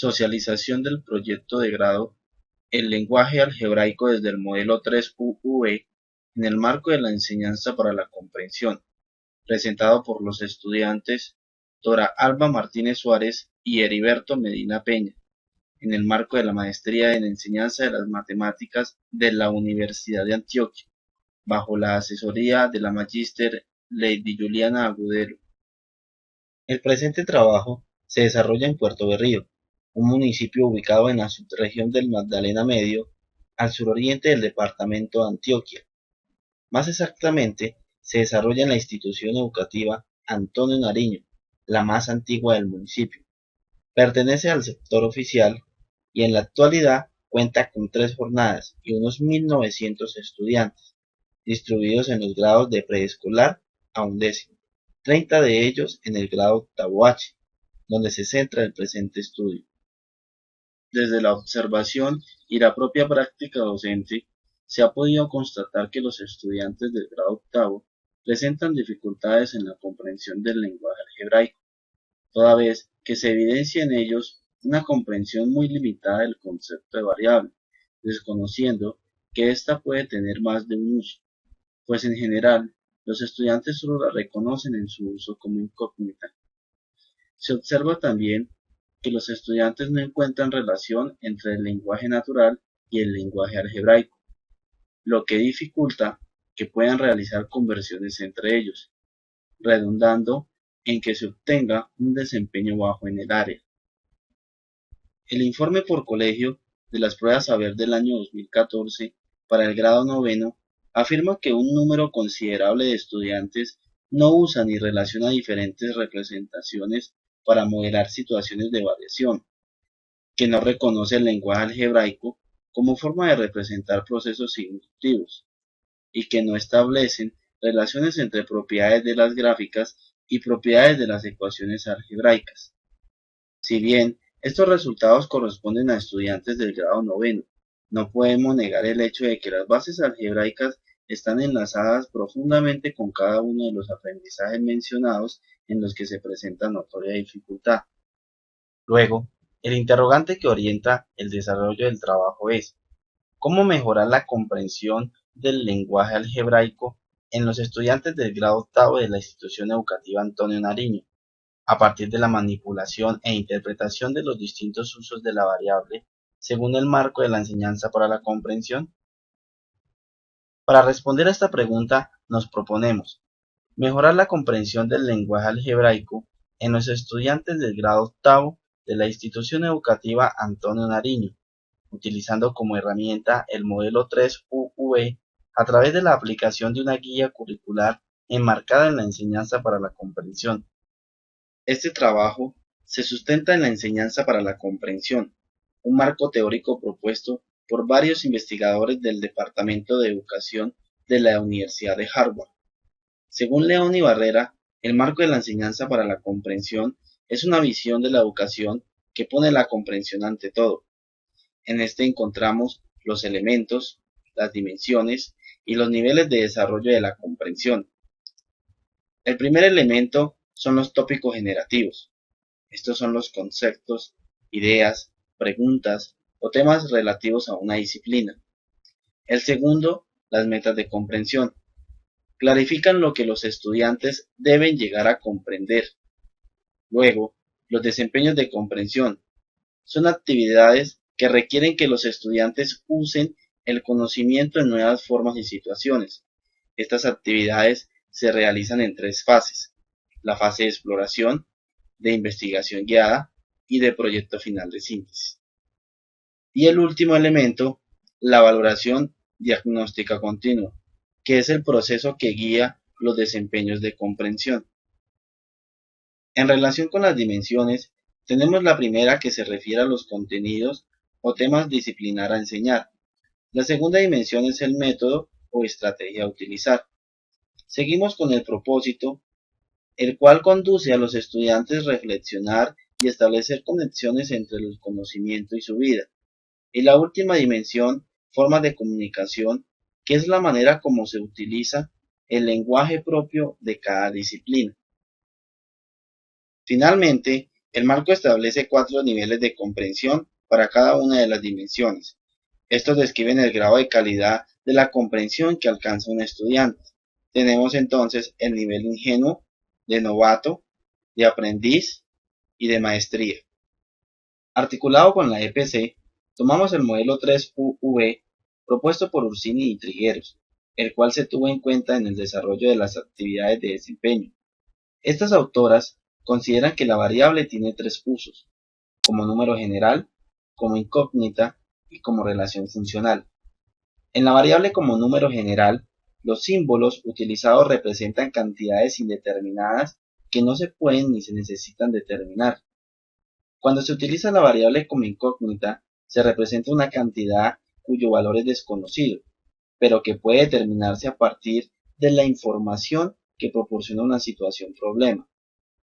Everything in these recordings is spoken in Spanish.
Socialización del proyecto de grado: el lenguaje algebraico desde el modelo 3UV en el marco de la enseñanza para la comprensión, presentado por los estudiantes Dora Alba Martínez Suárez y Heriberto Medina Peña, en el marco de la Maestría en Enseñanza de las Matemáticas de la Universidad de Antioquia, bajo la asesoría de la Magíster Lady Juliana Agudelo. El presente trabajo se desarrolla en Puerto Berrío, un municipio ubicado en la subregión del Magdalena Medio, al suroriente del departamento de Antioquia. Más exactamente, se desarrolla en la institución educativa Antonio Nariño, la más antigua del municipio. Pertenece al sector oficial y en la actualidad cuenta con 3 jornadas y unos 1.900 estudiantes, distribuidos en los grados de preescolar a undécimo, 30 de ellos en el grado octavo H, donde se centra el presente estudio. Desde la observación y la propia práctica docente, se ha podido constatar que los estudiantes del grado octavo presentan dificultades en la comprensión del lenguaje algebraico, toda vez que se evidencia en ellos una comprensión muy limitada del concepto de variable, desconociendo que ésta puede tener más de un uso, pues en general los estudiantes solo la reconocen en su uso como incógnita. Se observa también que los estudiantes no encuentran relación entre el lenguaje natural y el lenguaje algebraico, lo que dificulta que puedan realizar conversiones entre ellos, redundando en que se obtenga un desempeño bajo en el área. El informe por colegio de las pruebas saber del año 2014 para el grado noveno afirma que un número considerable de estudiantes no usa ni relaciona diferentes representaciones para modelar situaciones de variación, que no reconoce el lenguaje algebraico como forma de representar procesos inductivos, y que no establecen relaciones entre propiedades de las gráficas y propiedades de las ecuaciones algebraicas. Si bien estos resultados corresponden a estudiantes del grado noveno, no podemos negar el hecho de que las bases algebraicas están enlazadas profundamente con cada uno de los aprendizajes mencionados en los que se presenta notoria dificultad. Luego, el interrogante que orienta el desarrollo del trabajo es: ¿cómo mejorar la comprensión del lenguaje algebraico en los estudiantes del grado octavo de la institución educativa Antonio Nariño, a partir de la manipulación e interpretación de los distintos usos de la variable según el marco de la enseñanza para la comprensión? Para responder a esta pregunta nos proponemos mejorar la comprensión del lenguaje algebraico en los estudiantes del grado octavo de la institución educativa Antonio Nariño, utilizando como herramienta el modelo 3UV a través de la aplicación de una guía curricular enmarcada en la enseñanza para la comprensión. Este trabajo se sustenta en la enseñanza para la comprensión, un marco teórico propuesto por varios investigadores del Departamento de Educación de la Universidad de Harvard. Según León y Barrera, el marco de la enseñanza para la comprensión es una visión de la educación que pone la comprensión ante todo. En este encontramos los elementos, las dimensiones y los niveles de desarrollo de la comprensión. El primer elemento son los tópicos generativos. Estos son los conceptos, ideas, preguntas o temas relativos a una disciplina. El segundo, las metas de comprensión. Clarifican lo que los estudiantes deben llegar a comprender. Luego, los desempeños de comprensión. Son actividades que requieren que los estudiantes usen el conocimiento en nuevas formas y situaciones. Estas actividades se realizan en 3 fases: la fase de exploración, de investigación guiada y de proyecto final de síntesis. Y el último elemento, la valoración diagnóstica continua, que es el proceso que guía los desempeños de comprensión. En relación con las dimensiones, tenemos la primera, que se refiere a los contenidos o temas disciplinar a enseñar. La segunda dimensión es el método o estrategia a utilizar. Seguimos con el propósito, el cual conduce a los estudiantes a reflexionar y establecer conexiones entre el conocimiento y su vida. Y la última dimensión, formas de comunicación, que es la manera como se utiliza el lenguaje propio de cada disciplina. Finalmente, El marco establece 4 niveles de comprensión para cada una de las dimensiones. Estos describen el grado de calidad de la comprensión que alcanza un estudiante. Tenemos entonces el nivel ingenuo, de novato, de aprendiz y de maestría. Articulado con la EPC, tomamos el modelo 3UV propuesto por Ursini y Trigueros, el cual se tuvo en cuenta en el desarrollo de las actividades de desempeño. Estas autoras consideran que la variable tiene 3 usos: como número general, como incógnita y como relación funcional. En la variable como número general, los símbolos utilizados representan cantidades indeterminadas que no se pueden ni se necesitan determinar. Cuando se utiliza la variable como incógnita, se representa una cantidad cuyo valor es desconocido, pero que puede determinarse a partir de la información que proporciona una situación problema.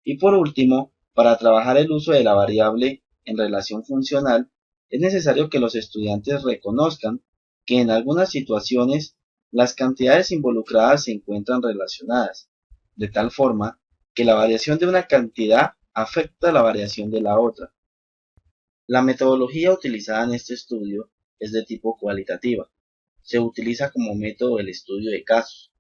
Y por último, para trabajar el uso de la variable en relación funcional, es necesario que los estudiantes reconozcan que en algunas situaciones las cantidades involucradas se encuentran relacionadas, de tal forma que la variación de una cantidad afecta la variación de la otra. La metodología utilizada en este estudio es de tipo cualitativa. Se utiliza como método el estudio de casos.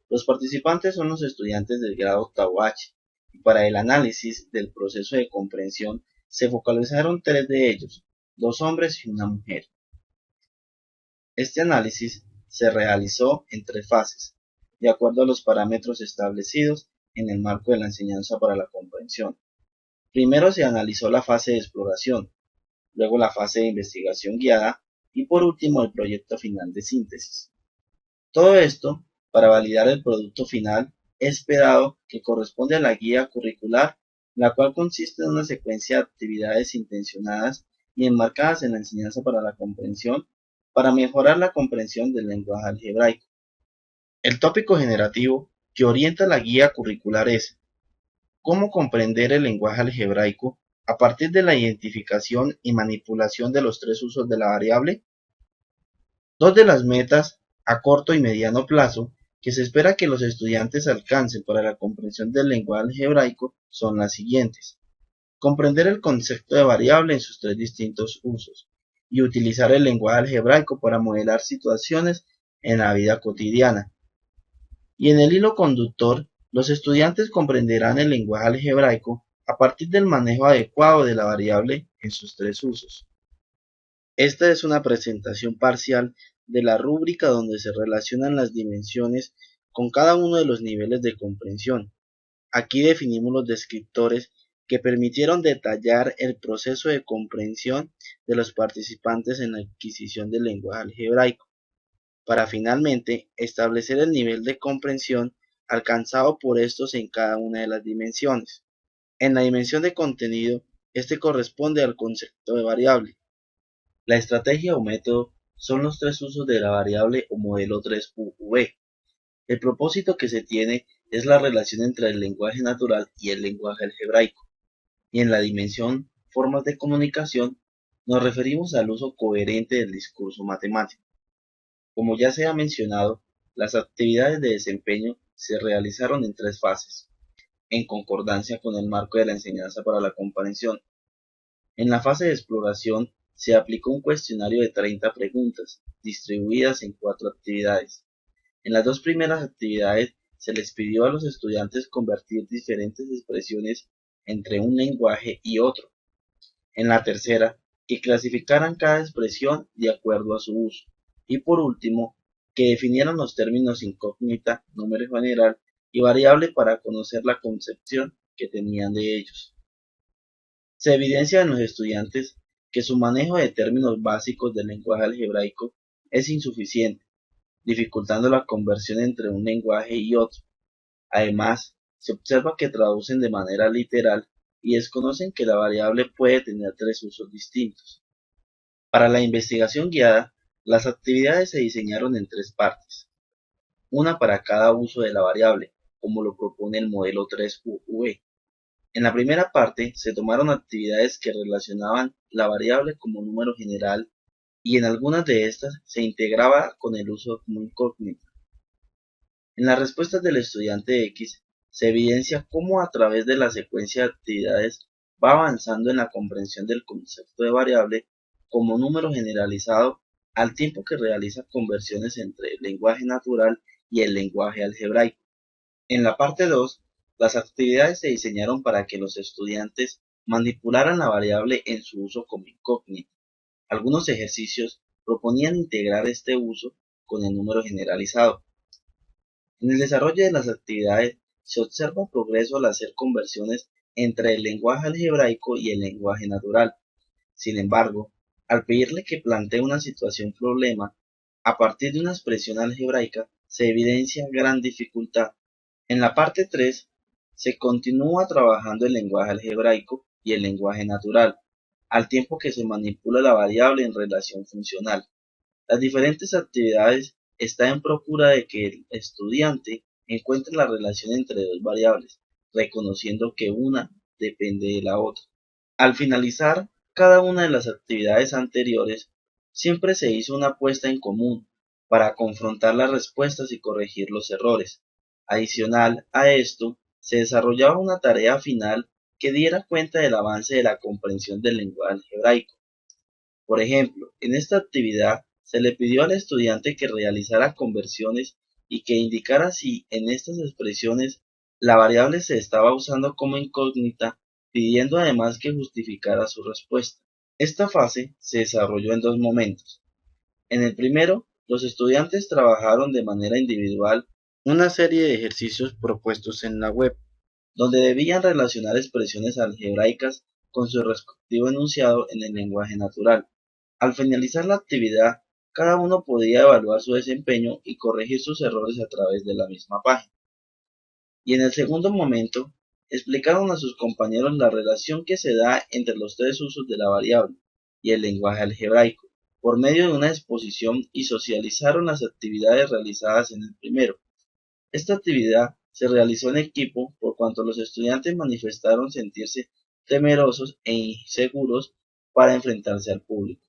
Los participantes son los estudiantes del grado octavo H, y para el análisis del proceso de comprensión se focalizaron 3 de ellos, 2 hombres y una mujer. Este análisis se realizó en 3 fases, de acuerdo a los parámetros establecidos en el marco de la enseñanza para la comprensión. Primero se analizó la fase de exploración, luego la fase de investigación guiada y por último el proyecto final de síntesis. Todo esto para validar el producto final esperado que corresponde a la guía curricular, la cual consiste en una secuencia de actividades intencionadas y enmarcadas en la enseñanza para la comprensión para mejorar la comprensión del lenguaje algebraico. El tópico generativo que orienta la guía curricular es cómo comprender el lenguaje algebraico a partir de la identificación y manipulación de los 3 usos de la variable. Dos de las metas a corto y mediano plazo que se espera que los estudiantes alcancen para la comprensión del lenguaje algebraico son las siguientes: comprender el concepto de variable en sus 3 distintos usos y utilizar el lenguaje algebraico para modelar situaciones en la vida cotidiana. Y en el hilo conductor, los estudiantes comprenderán el lenguaje algebraico a partir del manejo adecuado de la variable en sus 3 usos. Esta es una presentación parcial de la rúbrica donde se relacionan las dimensiones con cada uno de los niveles de comprensión. Aquí definimos los descriptores que permitieron detallar el proceso de comprensión de los participantes en la adquisición del lenguaje algebraico, para finalmente establecer el nivel de comprensión alcanzado por estos en cada una de las dimensiones. En la dimensión de contenido, este corresponde al concepto de variable. La estrategia o método son los 3 usos de la variable o modelo 3UV. El propósito que se tiene es la relación entre el lenguaje natural y el lenguaje algebraico. Y en la dimensión formas de comunicación nos referimos al uso coherente del discurso matemático. Como ya se ha mencionado, las actividades de desempeño se realizaron en 3 fases, en concordancia con el marco de la enseñanza para la comprensión. En la fase de exploración se aplicó un cuestionario de 30 preguntas, distribuidas en 4 actividades. En las 2 primeras actividades se les pidió a los estudiantes convertir diferentes expresiones entre un lenguaje y otro. En la tercera, que clasificaran cada expresión de acuerdo a su uso. Y por último, que definieran los términos incógnita, número general y variable para conocer la concepción que tenían de ellos. Se evidencia en los estudiantes que su manejo de términos básicos del lenguaje algebraico es insuficiente, dificultando la conversión entre un lenguaje y otro. Además, se observa que traducen de manera literal y desconocen que la variable puede tener 3 usos distintos. Para la investigación guiada, las actividades se diseñaron en 3 partes, una para cada uso de la variable, como lo propone el modelo 3UV. En la primera parte se tomaron actividades que relacionaban la variable como número general y en algunas de estas se integraba con el uso como incógnita. En las respuestas del estudiante X se evidencia cómo a través de la secuencia de actividades va avanzando en la comprensión del concepto de variable como número generalizado al tiempo que realiza conversiones entre el lenguaje natural y el lenguaje algebraico. En la parte 2, las actividades se diseñaron para que los estudiantes manipularan la variable en su uso como incógnita. Algunos ejercicios proponían integrar este uso con el número generalizado. En el desarrollo de las actividades se observa progreso al hacer conversiones entre el lenguaje algebraico y el lenguaje natural. Sin embargo, al pedirle que plantee una situación problema a partir de una expresión algebraica, se evidencia gran dificultad. En la parte 3 se continúa trabajando el lenguaje algebraico y el lenguaje natural, al tiempo que se manipula la variable en relación funcional. Las diferentes actividades están en procura de que el estudiante encuentre la relación entre dos variables, reconociendo que una depende de la otra. Al finalizar cada una de las actividades anteriores, siempre se hizo una puesta en común para confrontar las respuestas y corregir los errores. Adicional a esto, se desarrollaba una tarea final que diera cuenta del avance de la comprensión del lenguaje algebraico. Por ejemplo, en esta actividad se le pidió al estudiante que realizara conversiones y que indicara si en estas expresiones la variable se estaba usando como incógnita, pidiendo además que justificara su respuesta. Esta fase se desarrolló en dos momentos. En el primero, los estudiantes trabajaron de manera individual una serie de ejercicios propuestos en la web, donde debían relacionar expresiones algebraicas con su respectivo enunciado en el lenguaje natural. Al finalizar la actividad, cada uno podía evaluar su desempeño y corregir sus errores a través de la misma página. Y en el segundo momento, explicaron a sus compañeros la relación que se da entre los tres usos de la variable y el lenguaje algebraico, por medio de una exposición y socializaron las actividades realizadas en el primero. Esta actividad se realizó en equipo por cuanto los estudiantes manifestaron sentirse temerosos e inseguros para enfrentarse al público.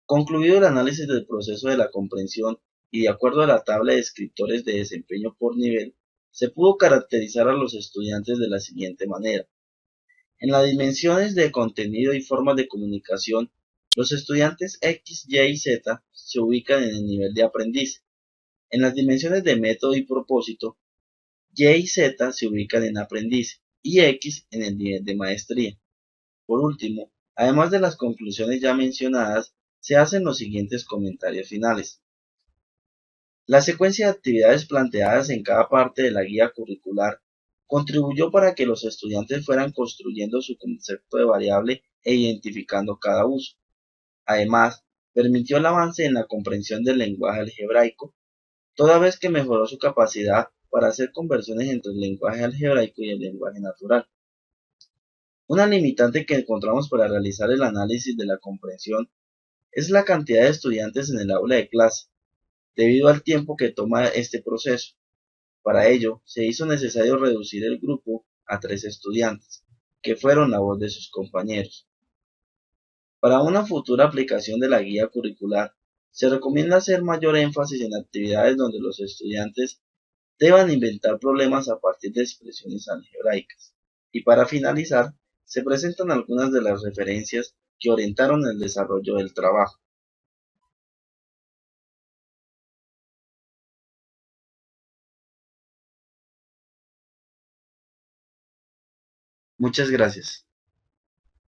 Concluido el análisis del proceso de la comprensión y de acuerdo a la tabla de descriptores de desempeño por nivel, se pudo caracterizar a los estudiantes de la siguiente manera. En las dimensiones de contenido y formas de comunicación, los estudiantes X, Y y Z se ubican en el nivel de aprendiz. En las dimensiones de método y propósito, Y y Z se ubican en aprendiz y X en el nivel de maestría. Por último, además de las conclusiones ya mencionadas, se hacen los siguientes comentarios finales. La secuencia de actividades planteadas en cada parte de la guía curricular contribuyó para que los estudiantes fueran construyendo su concepto de variable e identificando cada uso. Además, permitió el avance en la comprensión del lenguaje algebraico, toda vez que mejoró su capacidad para hacer conversiones entre el lenguaje algebraico y el lenguaje natural. Una limitante que encontramos para realizar el análisis de la comprensión es la cantidad de estudiantes en el aula de clase, debido al tiempo que toma este proceso. Para ello, se hizo necesario reducir el grupo a 3 estudiantes, que fueron la voz de sus compañeros. Para una futura aplicación de la guía curricular, se recomienda hacer mayor énfasis en actividades donde los estudiantes deban inventar problemas a partir de expresiones algebraicas. Y para finalizar, se presentan algunas de las referencias que orientaron el desarrollo del trabajo. Muchas gracias.